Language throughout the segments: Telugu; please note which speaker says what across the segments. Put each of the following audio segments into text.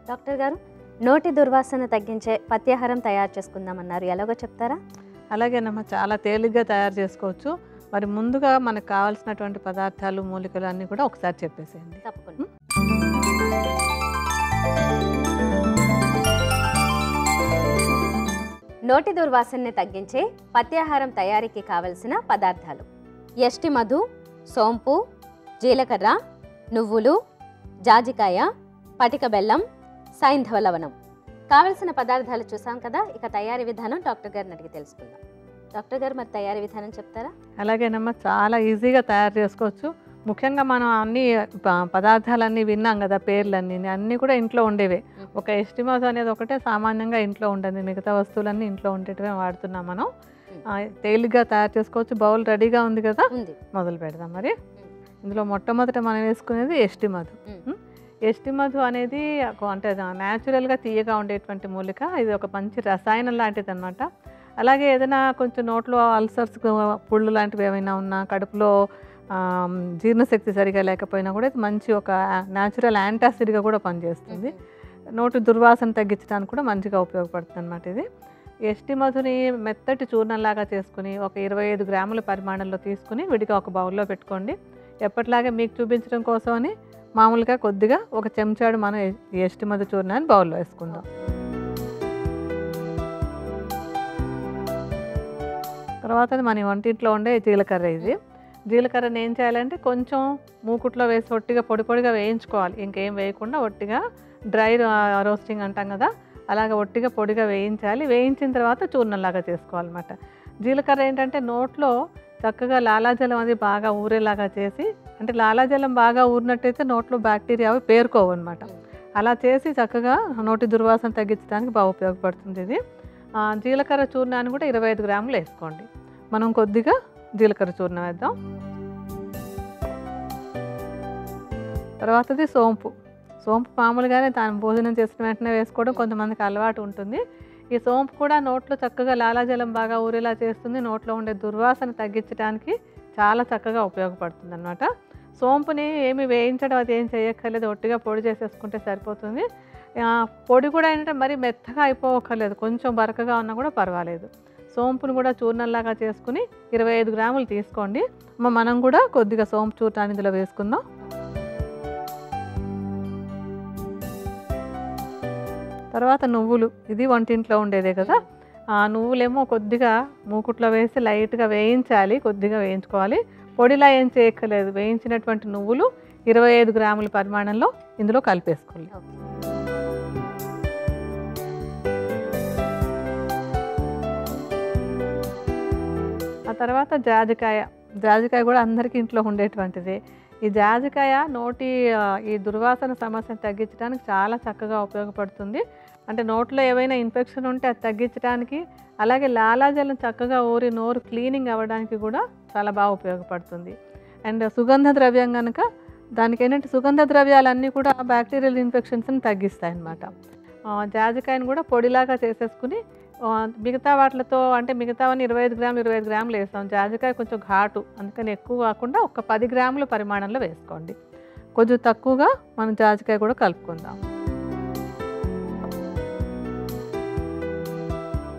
Speaker 1: డాక్టర్ గారు, నోటి దుర్వాసన తగ్గించే పత్యాహారం తయారు చేసుకుందామన్నారు, ఎలాగో చెప్తారా?
Speaker 2: అలాగేనమ్మా, చాలా తేలిగ్గా తయారు చేసుకోవచ్చు. మరి ముందుగా మనకు కావాల్సినటువంటి పదార్థాలు, మూలికలు అన్నీ కూడా ఒకసారి చెప్పేసేయండి.
Speaker 1: తప్పకుండా. నోటి దుర్వాసనని తగ్గించే పత్యాహారం తయారీకి కావలసిన పదార్థాలు: యష్టి మధు, సోంపు, జీలకర్ర, నువ్వులు, జాజికాయ, పటిక బెల్లం, సైంధవ లవణం. కావలసిన పదార్థాలు చూసాం కదా. ఇక తయారీ విధానం డాక్టర్ గారిని అడిగి తెలుసుకుందాం. డాక్టర్ గారు, మరి తయారీ విధానం చెప్తారా?
Speaker 2: అలాగేనమ్మా, చాలా ఈజీగా తయారు చేసుకోవచ్చు. ముఖ్యంగా మనం అన్ని పదార్థాలన్నీ విన్నాం కదా, పేర్లన్నీ అన్నీ కూడా ఇంట్లో ఉండేవే. ఒక ఎస్టిమోస్ అనేది ఒకటే సామాన్యంగా ఇంట్లో ఉండదు, మిగతా వస్తువులన్నీ ఇంట్లో ఉండేటివే వాడుతున్నాం మనం. తేలిగ్గా తయారు చేసుకోవచ్చు. బౌల్ రెడీగా ఉంది కదా, మొదలు పెడదాం. మరి ఇందులో మొట్టమొదట మనం వేసుకునేది యష్టి మధు. యష్టి మధు అనేది అంటే న్యాచురల్గా తీయగా ఉండేటువంటి మూలిక. ఇది ఒక మంచి రసాయనం లాంటిది అనమాట. అలాగే ఏదైనా కొంచెం నోట్లో అల్సర్స్, పుళ్ళు లాంటివి ఏమైనా ఉన్నా, కడుపులో జీర్ణశక్తి సరిగా లేకపోయినా కూడా ఇది మంచి ఒక న్యాచురల్ యాంటాసిడ్గా కూడా పనిచేస్తుంది. నోటి దుర్వాసన తగ్గించడానికి కూడా మంచిగా ఉపయోగపడుతుంది అనమాట. ఇది యష్టి మధుని మెత్తటి చూర్ణంలాగా చేసుకుని ఒక 25 గ్రాముల పరిమాణంలో తీసుకుని విడిగా ఒక బౌల్లో పెట్టుకోండి. ఎప్పటిలాగే మీకు చూపించడం కోసమని మామూలుగా కొద్దిగా ఒక చెంచాడు మనం యష్టి మధు చూర్ణాన్ని బౌల్లో వేసుకుందాం. తర్వాత మన వంటింట్లో ఉండే జీలకర్ర. ఇది జీలకర్రని ఏం చేయాలంటే కొంచెం మూకుట్లో వేసి ఒట్టిగా పొడి పొడిగా వేయించుకోవాలి. ఇంకేం వేయకుండా ఒట్టిగా డ్రై రోస్టింగ్ అంటాం కదా, అలాగే ఒట్టిగా పొడిగా వేయించాలి. వేయించిన తర్వాత చూర్ణంలాగా చేసుకోవాలన్నమాట. జీలకర్ర ఏంటంటే నోట్లో చక్కగా లాలాజలం అది బాగా ఊరేలాగా చేసి, అంటే లాలాజలం బాగా ఊరినట్టయితే నోట్లో బ్యాక్టీరియా అవి పేరుకోవు అనమాట. అలా చేసి చక్కగా నోటి దుర్వాసన తగ్గించడానికి బాగా ఉపయోగపడుతుంది ఇది. జీలకర్ర చూర్ణాన్ని కూడా 25 గ్రాములు వేసుకోండి. మనం కొద్దిగా జీలకర్ర చూర్ణం వేద్దాం. తర్వాతది సోంపు. సోంపు మామూలుగానే దాని భోజనం చేసిన వెంటనే వేసుకోవడం కొంతమందికి అలవాటు ఉంటుంది. ఈ సోంపు కూడా నోట్లో చక్కగా లాలాజలం బాగా ఊరేలా చేస్తుంది. నోట్లో ఉండే దుర్వాసన తగ్గించడానికి చాలా చక్కగా ఉపయోగపడుతుంది అన్నమాట. సోంపుని ఏమి వేయించడం అది ఏం చేయక్కర్లేదు, ఒట్టిగా పొడి చేసేసుకుంటే సరిపోతుంది. పొడి కూడా ఏంటంటే మరీ మెత్తగా అయిపోవక్కర్లేదు, కొంచెం బరకగా ఉన్నా కూడా పర్వాలేదు. సోంపును కూడా చూర్ణంలాగా చేసుకుని 25 గ్రాములు తీసుకోండి. మనం కూడా కొద్దిగా సోంపు చూర్ణాన్ని ఇందులో వేసుకుందాం. తర్వాత నువ్వులు. ఇది వంటింట్లో ఉండేదే కదా. నువ్వులేమో కొద్దిగా మూకుట్లో వేసి లైట్గా వేయించాలి, కొద్దిగా వేయించుకోవాలి. పొడిలా ఏం చేయక్కర్లేదు. వేయించినటువంటి నువ్వులు 25 గ్రాముల పరిమాణంలో ఇందులో కలిపేసుకోవాలి. ఆ తర్వాత జాజికాయ. జాజికాయ కూడా అందరికీ ఇంట్లో ఉండేటువంటిది. ఈ జాజికాయ నోటి ఈ దుర్వాసన సమస్యను తగ్గించడానికి చాలా చక్కగా ఉపయోగపడుతుంది. అంటే నోట్లో ఏవైనా ఇన్ఫెక్షన్ ఉంటే అది తగ్గించడానికి, అలాగే లాలాజలం చక్కగా ఊరి నోరు క్లీనింగ్ అవ్వడానికి కూడా చాలా బాగా ఉపయోగపడుతుంది. అండ్ సుగంధ ద్రవ్యం కనుక దానికి ఏంటంటే సుగంధ ద్రవ్యాలన్నీ కూడా బ్యాక్టీరియల్ ఇన్ఫెక్షన్స్ని తగ్గిస్తాయి అన్నమాట. జాజికాయను కూడా పొడిలాగా చేసేసుకుని మిగతా వాటితో, అంటే మిగతావన్నీ 25 గ్రాములు వేస్తాం. జాజికాయ కొంచెం ఘాటు, అందుకని ఎక్కువ కాకుండా ఒక 10 గ్రాముల పరిమాణంలో వేసుకోండి. కొంచెం తక్కువగా మనం జాజికాయ కూడా కలుపుకుందాం.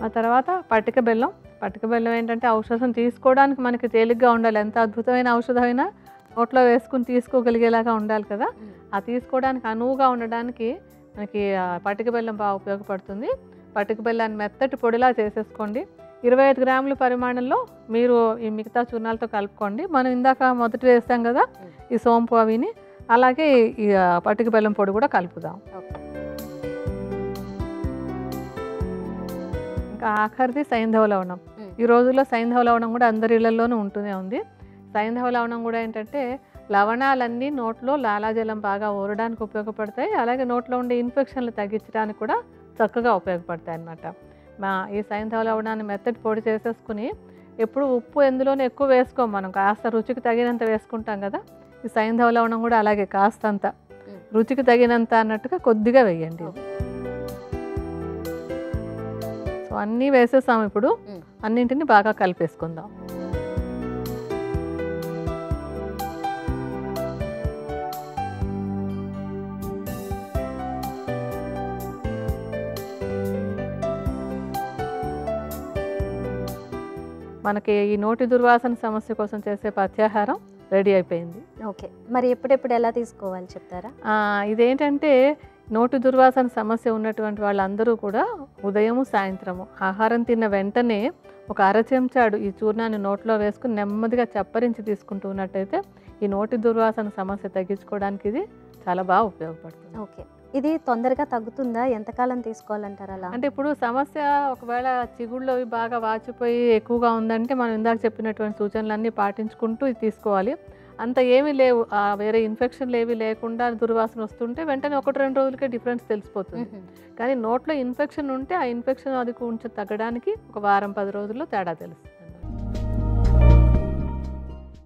Speaker 2: ఆ తర్వాత పటిక బెల్లం. పటిక బెల్లం ఏంటంటే ఔషధం తీసుకోవడానికి మనకి తేలిగ్గా ఉండాలి. ఎంత అద్భుతమైన ఔషధమైనా నోట్లో వేసుకుని తీసుకోగలిగేలాగా ఉండాలి కదా. ఆ తీసుకోవడానికి అనువుగా ఉండడానికి మనకి పటిక బెల్లం బాగా ఉపయోగపడుతుంది. పటిక బెల్లాన్ని మెత్తటి పొడిలా చేసేసుకోండి. 25 గ్రాముల పరిమాణంలో మీరు ఈ మిగతా చూర్ణాలతో కలుపుకోండి. మనం ఇందాక మొదట వేస్తాం కదా ఈ సోంపు అవిని, అలాగే ఈ పటిక బెల్లం పొడి కూడా కలుపుదాం. ఇంకా ఆఖరిది సైంధవ లవణం. ఈ రోజుల్లో సైంధవ లవణం కూడా అందరి ఇళ్లలోనూ ఉంటూనే ఉంది. సైంధవ లవణం కూడా ఏంటంటే లవణాలన్నీ నోట్లో లాలాజలం బాగా ఊరడానికి ఉపయోగపడతాయి. అలాగే నోట్లో ఉండే ఇన్ఫెక్షన్లు తగ్గించడానికి కూడా చక్కగా ఉపయోగపడతాయి అన్నమాట. ఈ సైంధవ లవణాన్ని మెత్తటి పొడి చేసేసుకుని, ఎప్పుడు ఉప్పు ఎందులోనే ఎక్కువ వేసుకోం మనం, కాస్త రుచికి తగినంత వేసుకుంటాం కదా. ఈ సైంధవ లవణం కూడా అలాగే కాస్తంత రుచికి తగినంత అన్నట్టుగా కొద్దిగా వేయండి. సో అన్నీ వేసేసాం. ఇప్పుడు అన్నింటిని బాగా కలిపేసుకుందాం. మనకి ఈ నోటి దుర్వాసన సమస్య కోసం చేసే పథ్యాహారం రెడీ అయిపోయింది.
Speaker 1: ఓకే, మరి ఎప్పుడెప్పుడు ఎలా తీసుకోవాలి చెప్తారా?
Speaker 2: ఇదేంటంటే నోటి దుర్వాసన సమస్య ఉన్నటువంటి వాళ్ళందరూ కూడా ఉదయము సాయంత్రము ఆహారం తిన్న వెంటనే ఒక అర చెంచాడు ఈ చూర్ణాన్ని నోట్లో వేసుకుని నెమ్మదిగా చప్పరించి తీసుకుంటూ ఉన్నట్టయితే ఈ నోటి దుర్వాసన సమస్య తగ్గించుకోవడానికి ఇది చాలా బాగా ఉపయోగపడుతుంది.
Speaker 1: ఓకే, ఇది తొందరగా తగ్గుతుందా? ఎంతకాలం తీసుకోవాలంటారు అలా?
Speaker 2: అంటే ఇప్పుడు సమస్య ఒకవేళ చిగుళ్ళు అవి బాగా వాచిపోయి ఎక్కువగా ఉందంటే మనం ఇందాక చెప్పినటువంటి సూచనలన్నీ పాటించుకుంటూ ఇది తీసుకోవాలి. అంత ఏమీ లేవు, వేరే ఇన్ఫెక్షన్లు ఏవి లేకుండా దుర్వాసన వస్తుంటే వెంటనే 1-2 రోజులకే డిఫరెన్స్ తెలిసిపోతుంది. కానీ నోట్లో ఇన్ఫెక్షన్ ఉంటే ఆ ఇన్ఫెక్షన్ అది కొంచెం తగ్గడానికి ఒక వారం 10 రోజుల్లో తేడా తెలుస్తుంది.